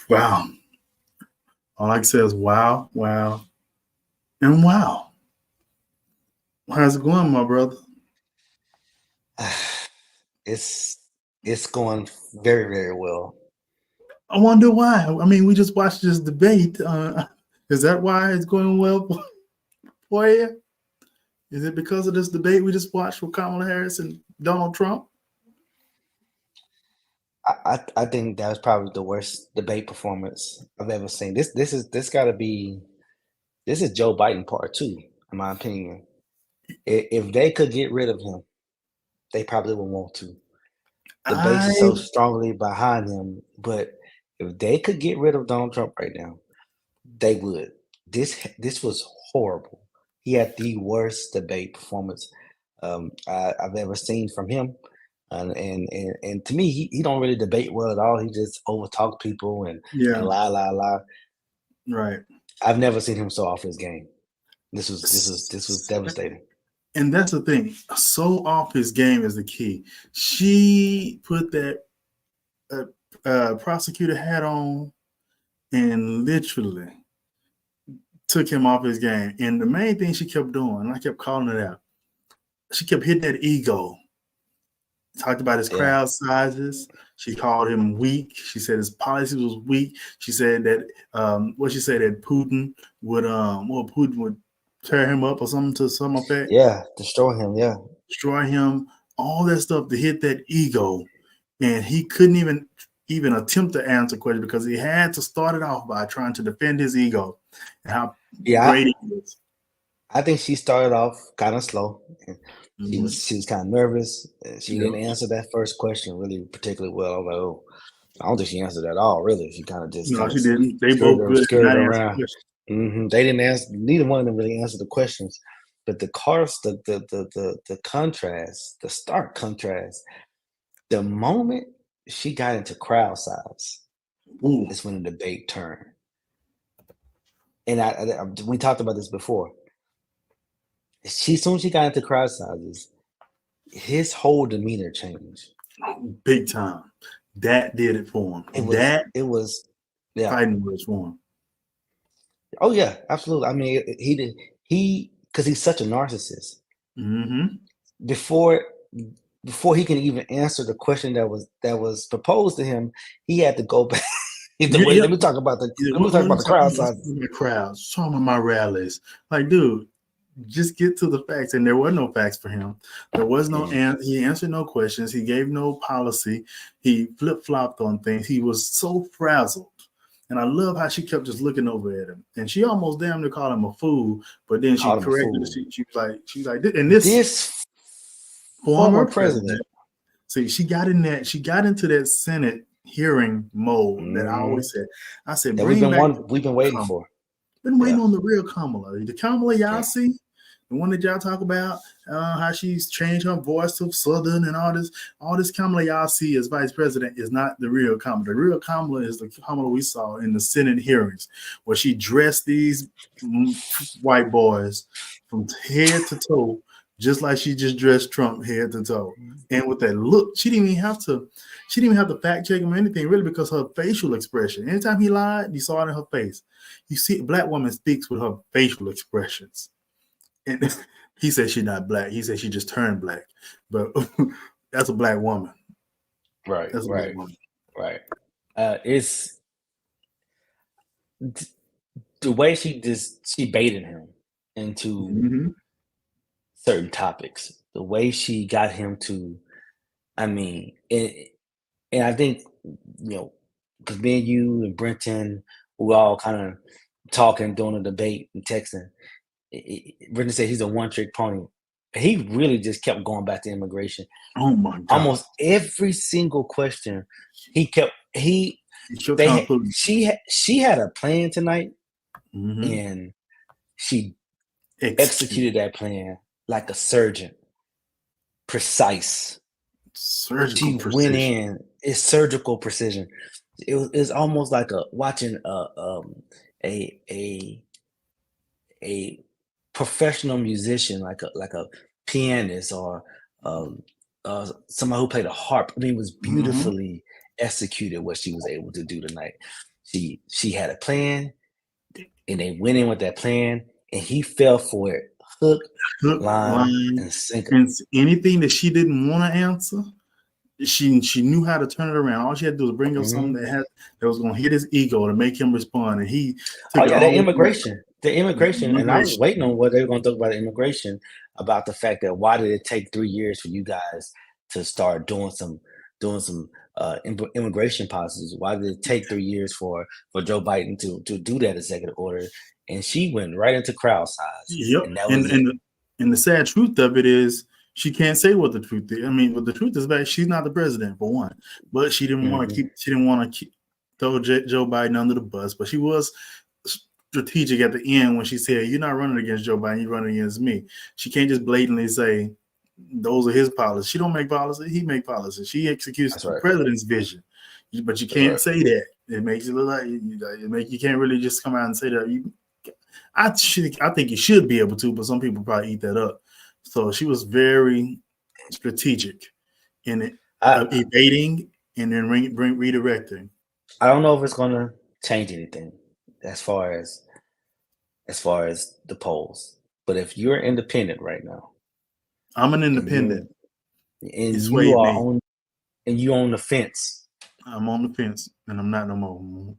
Wow. All I can say is wow, wow, and wow. How's it going, my brother? It's it's going very, very well. I wonder why. I mean, we just watched this debate. Is that why it's going well for you? Is it because of this debate we just watched with Kamala Harris and Donald Trump? I think that was probably the worst debate performance I've ever seen. This gotta be this is Joe Biden part two, in my opinion. If they could get rid of him, they probably would want to. The base is I so strongly behind him, but if they could get rid of Donald Trump right now, they would. This was horrible. He had the worst debate performance I've ever seen from him. And to me, he don't really debate well at all. He just overtalk people and yeah, lie. right. I've never seen him so off his game. This was devastating. And that's the thing. So off his game is the key. She put that uh, prosecutor hat on and literally took him off his game. And the main thing she kept doing, and I kept calling it out, she kept hitting that ego. Talked about his Yeah, crowd sizes. She called him weak. She said his policy was weak. She said that what she said that Putin would tear him up or something to some effect, yeah, destroy him. Yeah, destroy him, all that stuff to hit that ego. And he couldn't even attempt to answer questions because he had to start it off by trying to defend his ego and how yeah. great he is. I think she started off kind of slow. And Mm-hmm. she was kind of nervous. She didn't Yep. answer that first question really particularly well. I was like, oh, I don't think she answered at all. Really, she kind of just No, kind of she didn't. They both good at skirted not answering around. questions. They didn't answer. Neither one of them really answered the questions. But the contrast, the stark contrast, the moment she got into crowd size Ooh, is when the debate turned. And we talked about this before. Soon as she got into crowd sizes, his whole demeanor changed. big time. That did it for It him. was That it was yeah. fighting words for him. Oh yeah, absolutely. I mean, he did because he's such a narcissist. Mm-hmm. Before before he can even answer the question that was proposed to him, he had to go back. Yeah, Wait, yep. let me talk about the Yeah, let me talk what are about you the talking crowd about? I'm sizes. talking about crowds. Talking about my rallies. Like, dude, just get to the facts. And there were no facts for him. There was no Yeah, he answered no questions. He gave no policy. He flip flopped on things. He was so frazzled. And I love how she kept just looking over at him. And she almost damn near called him a fool, but then she called him a corrected it. fool. She was like, and this This former former president. president. See, she got into that Senate hearing mode that I Mhm, always said. I said, that bring back the we've been real waiting Kamala. for. Been waiting Yeah, on the real Kamala. The Kamala y'all yeah. see, the one that y'all talk about, how she's changed her voice to Southern and all this Kamala y'all see as vice president is not the real Kamala. The real Kamala is the Kamala we saw in the Senate hearings, where she dressed these white boys from head to toe, just like she just dressed Trump head to toe. And with that look, she didn't even have to fact check him or anything really because her facial expression. Anytime he lied, you saw it in her face. You see, a black woman speaks with her facial expressions. And he said she's not black. He said she just turned black. But that's a black woman. Right, That's a black right, woman. right. It's the way she baited him into Mm-hmm. certain topics, the way she got him to, I mean, and I think, because me and you and Brenton, we all kind of talking during the debate and texting. Brenton said he's a one trick pony. He really just kept going back to immigration. Oh my God. Almost every single question, he kept he He sure they trying to had put she had a plan tonight, mm-hmm. and she Execute. executed that plan like a surgeon, precise. Surgical She went precision. in. It's surgical precision. It's almost like a watching a a a professional musician, like a pianist or um, somebody who played a harp. I mean, it was Mm-hmm. beautifully executed what she was able to do tonight. She had a plan, and they went in with that plan, and he fell for it, hook, Hook, line, line, and sinker. and anything that she didn't want to answer, she knew how to turn it around. All she had to do was bring up something that was going to hit his ego to make him respond, and he Oh took it yeah, all the the way immigration, and I was immigration. waiting on what they were going to talk about immigration, about the fact that why did it take 3 years for you guys to start doing some immigration policies? Why did it take 3 years for Joe Biden to do that executive order? And she went right into crowd size, Yep, and that and was it. and the sad truth of it is she can't say what the truth is. I mean, but the truth is that she's not the president for one, but she didn't want to Hmm. keep. She didn't want to throw Joe Biden under the bus, but she was strategic at the end when she said, "You're not running against Joe Biden. You're running against me." She can't just blatantly say those are his policies. She don't make policy. He make policy. She executes That's the right. president's vision, but you That's can't right. say that. It makes it look like you can't really just come out and say that. I think you should be able to, but some people probably eat that up. So she was very strategic in it, I evading and then redirecting. I don't know if it's going to change anything as far as the polls, but if you're independent right now, I'm an and you independent. It and you swayed are me. on the fence. I'm on the fence, and I'm not no more.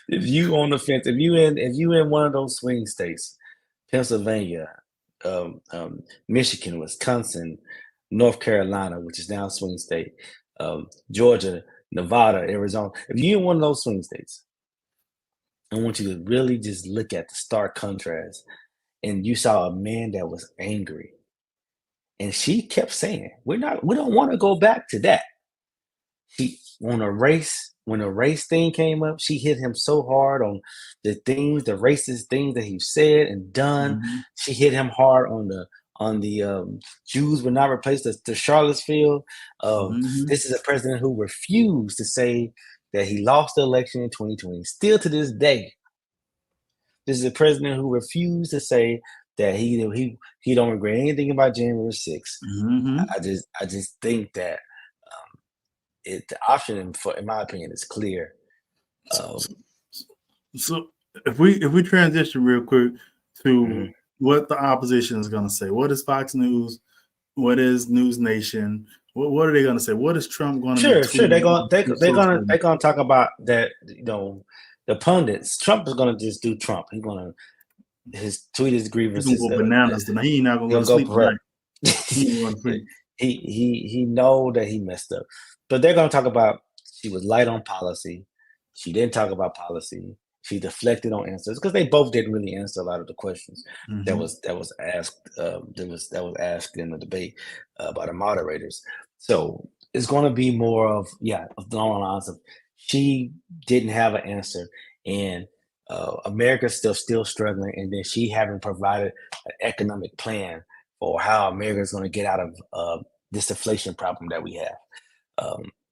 If you on the fence, if you in one of those swing states, Pennsylvania, Michigan, Wisconsin, North Carolina, which is now a swing state, Georgia, Nevada, Arizona. If you in one of those swing states, I want you to really just look at the stark contrast. And you saw a man that was angry, and she kept saying, we don't want to go back to that." She when the race thing came up, she hit him so hard on the racist things that he said and done. Mm-hmm. She hit him hard on the Jews would not replace the Charlottesville. Mm-hmm. This is a president who refused to say that he lost the election in 2020. Still to this day, this is a president who refused to say that he don't regret anything about January 6th. Mm-hmm. I just think that the option, in my opinion, is clear. So, Um, so if we transition real quick to mhm. what the opposition is going to say, what is Fox News? What is News Nation? What are they going to say? What is Trump going to be Sure. They're tweeting gonna on they're gonna social they're gonna talk about that. The pundits. Trump is gonna just do Trump. He's gonna his tweet his He's gonna grievances. go bananas tonight. He ain't not gonna go He'll to go sleep correct. tonight. He ain't going to sleep. He know that he messed up, but they're gonna talk about she was light on policy. She didn't talk about policy. She deflected on answers because they both didn't really answer a lot of the questions Mm-hmm. that was asked. That was asked in the debate by the moderators. So it's going to be more of the lines of she didn't have an answer, and America's still struggling, and then she haven't provided an economic plan for how America is going to get out of this inflation problem that we have.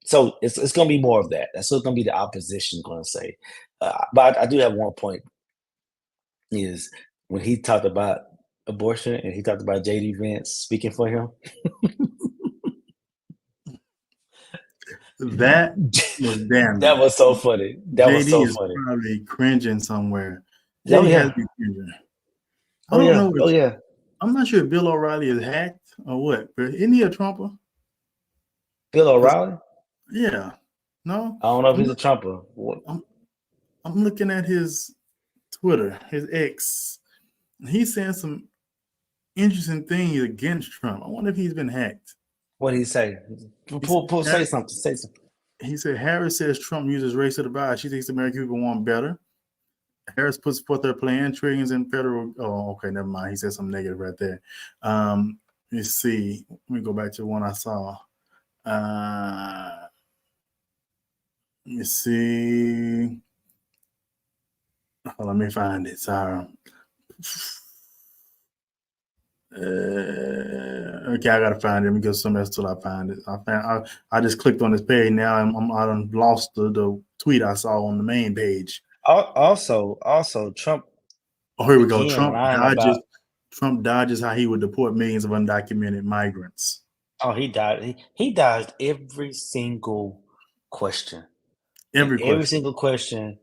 So it's going to be more of that. That's what going to be the opposition going to say. But I do have one point is when he talked about abortion and he talked about JD Vance speaking for him. That was That damning. was so funny. That was JD so is funny. probably cringing somewhere. Oh JD has to yeah. be cringing. I Oh don't yeah. know Oh if yeah. I'm not sure if Bill O'Reilly is hacked or what, but isn't he a Trumper? Bill O'Reilly. Yeah. No? I don't know if I'm he's a Trumper. What? I'm, I'm looking at his Twitter, his X. He's saying some interesting things against Trump. I wonder if he's been hacked. What did he say? Say something. Say something. He said Harris says Trump uses race to divide. She thinks the American people want better. Harris puts forth their plan, trillions in federal. Oh, okay, never mind. He said something negative right there. Let's see. Let me go back to one I saw. Let me see. Oh, let me find it. Sorry. Okay, I gotta find it. Let me get some else till I find it. I just clicked on this page now. I done lost the tweet I saw on the main page. Also, Trump Oh, here we go. again lying about. Trump dodges how he would deport millions of undocumented migrants. Oh, he died. He dodged every single. question. And Every every question. single question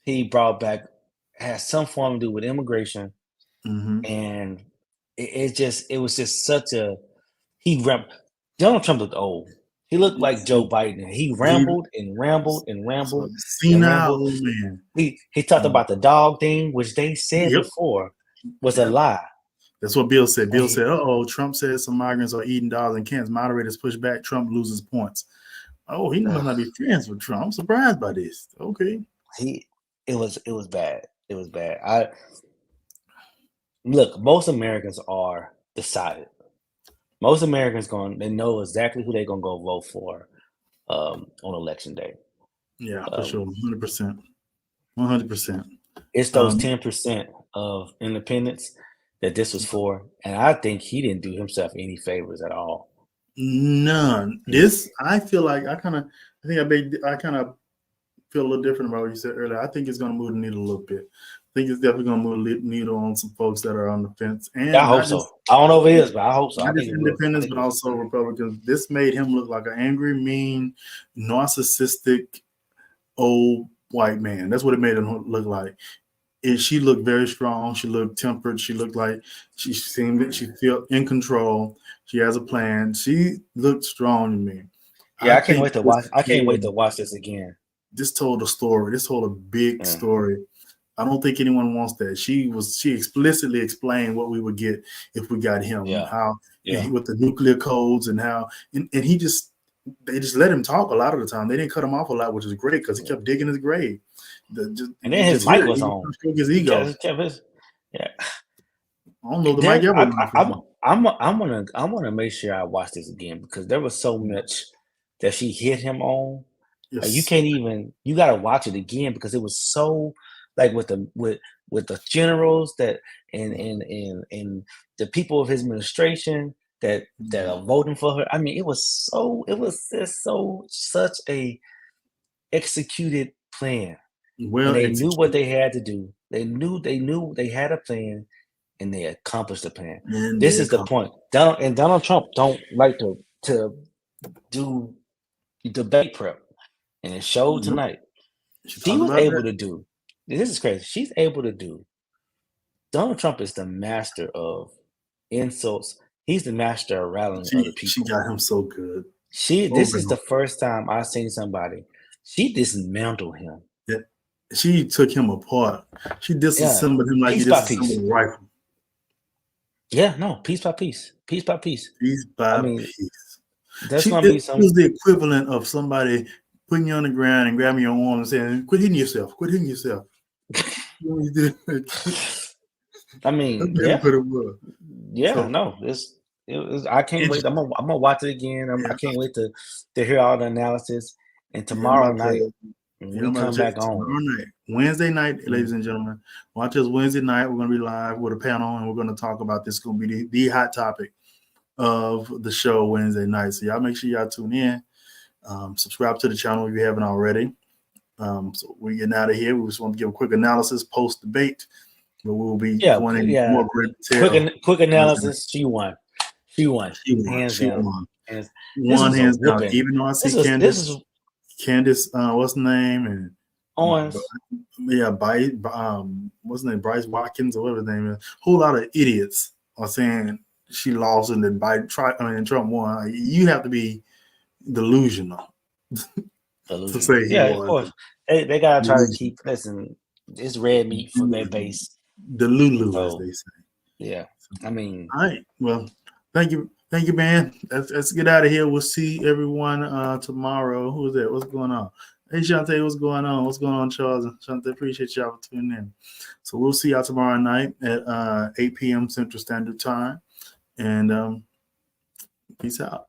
he brought back has some form to do with immigration. Hmm. And it was just such a, he ram Donald Trump looked old. He looked like Joe Biden. He He rambled and rambled and so rambled and senile rambled. old man. He talked Um, about the dog thing, which they said yep. before was a Yep. lie. That's what Bill said. And Bill said, "Uh-oh, Trump says some migrants are eating dollars in cans. Moderators push back. Trump loses points." Oh, he must not be friends with Trump. I'm surprised by this. Okay. he it was bad. It was bad. I Look, most Americans are decided. Most Americans they know exactly who they're gonna go vote for on election day. Yeah, for sure. Um, 100%. 100%. it's those Um, 10% of independents that this was for, and I think he didn't do himself any favors at all. None. Mm. This, I feel like I kind of feel a little different about what you said earlier. I think it's going to move the needle a little bit. I think it's definitely going to move the needle on some folks that are on the fence, Yeah, I and hope so. I don't know if it is, but I hope so. I not think just it will. I independents, think but it will. also Republicans. This made him look like an angry, mean, narcissistic, old white man. That's what it made him look like. She looked very strong. She looked tempered. She looked like she felt in control. She has a plan. She looked strong to me. Yeah, I think I can't wait to watch this again. this told a story. This told a big Yeah, story. I don't think anyone wants that. She explicitly explained what we would get if we got him, yeah, how yeah. with the nuclear codes and how and he just they just let him talk a lot of the time. They didn't cut him off a lot, which is great because he kept digging his grave. And then You his just hear mic it. was He on. was stroke his He ego. kept his, yeah. I don't know if the mic There, ever went off his mouth. I'm gonna make sure I watch this again because there was so much that she hit him on. Like you Yes. can't even. You got to watch it again because it was so like with the generals that and the people of his administration that are voting for her. I mean, it was just such a executed plan, and Well they knew what executed. they had to do. They knew they had a plan, and they accomplished the plan. And This they is the accomplished. point. Donald Trump don't like to do debate prep, and it showed Nope. tonight. She She talked was about able that. to do. This is crazy. She's able to do. Donald Trump is the master of insults. He's the master of rallying other She people. got him so good. This Over is and the over. first time I've seen somebody. She dismantled him. Yeah. She took him apart. She Yeah, disassembled him like you piece by disassembled piece. a rifle. Yeah, no, piece by piece, piece by piece. Piece I by mean, piece. that's gonna It be some. was the equivalent of somebody putting you on the ground and grabbing your arm and saying, "Quit hitting yourself. Quit hitting yourself." That's I mean, yeah, what it was. yeah. So, No, it was. I can't wait. interesting. I'm gonna watch it again. I Yeah, can't wait to hear all the analysis. And yeah, I'm tomorrow about night, to. when Yeah, we I'm about come to check back it on, tomorrow night, Wednesday night, mm, ladies and gentlemen. Watch us Wednesday night. We're going to be live with a panel, and we're going to talk about this. Going to be the hot topic of the show Wednesday night. So y'all make sure y'all tune in. Subscribe to the channel if you haven't already. So we're getting out of here. We just want to give a quick analysis post debate, but we'll be yeah, going in yeah. more great detail. Quick Wednesday night. analysis. She won. She won, She won. hands She down. won. And this One was a hands down. whooping. Even though I see This is Candace, what's the name? And Owens. yeah, what's the name? Bryce Watkins or whatever his name is. Whole lot of idiots are saying she lost and then Trump won. You have to be delusional to Delusional. say he Yeah, of won. course. They gotta try to Delusional. keep listen. It's red meat for their base. The Lulu, as So they say. yeah, I mean, All right. Well, thank you, man. Let's get out of here. We'll see everyone tomorrow. Who's that? What's going on? Hey, Shante, what's going on? What's going on, Charles? And Shante, appreciate y'all for tuning in. So we'll see y'all tomorrow night at 8 p.m. Central Standard Time. And peace out.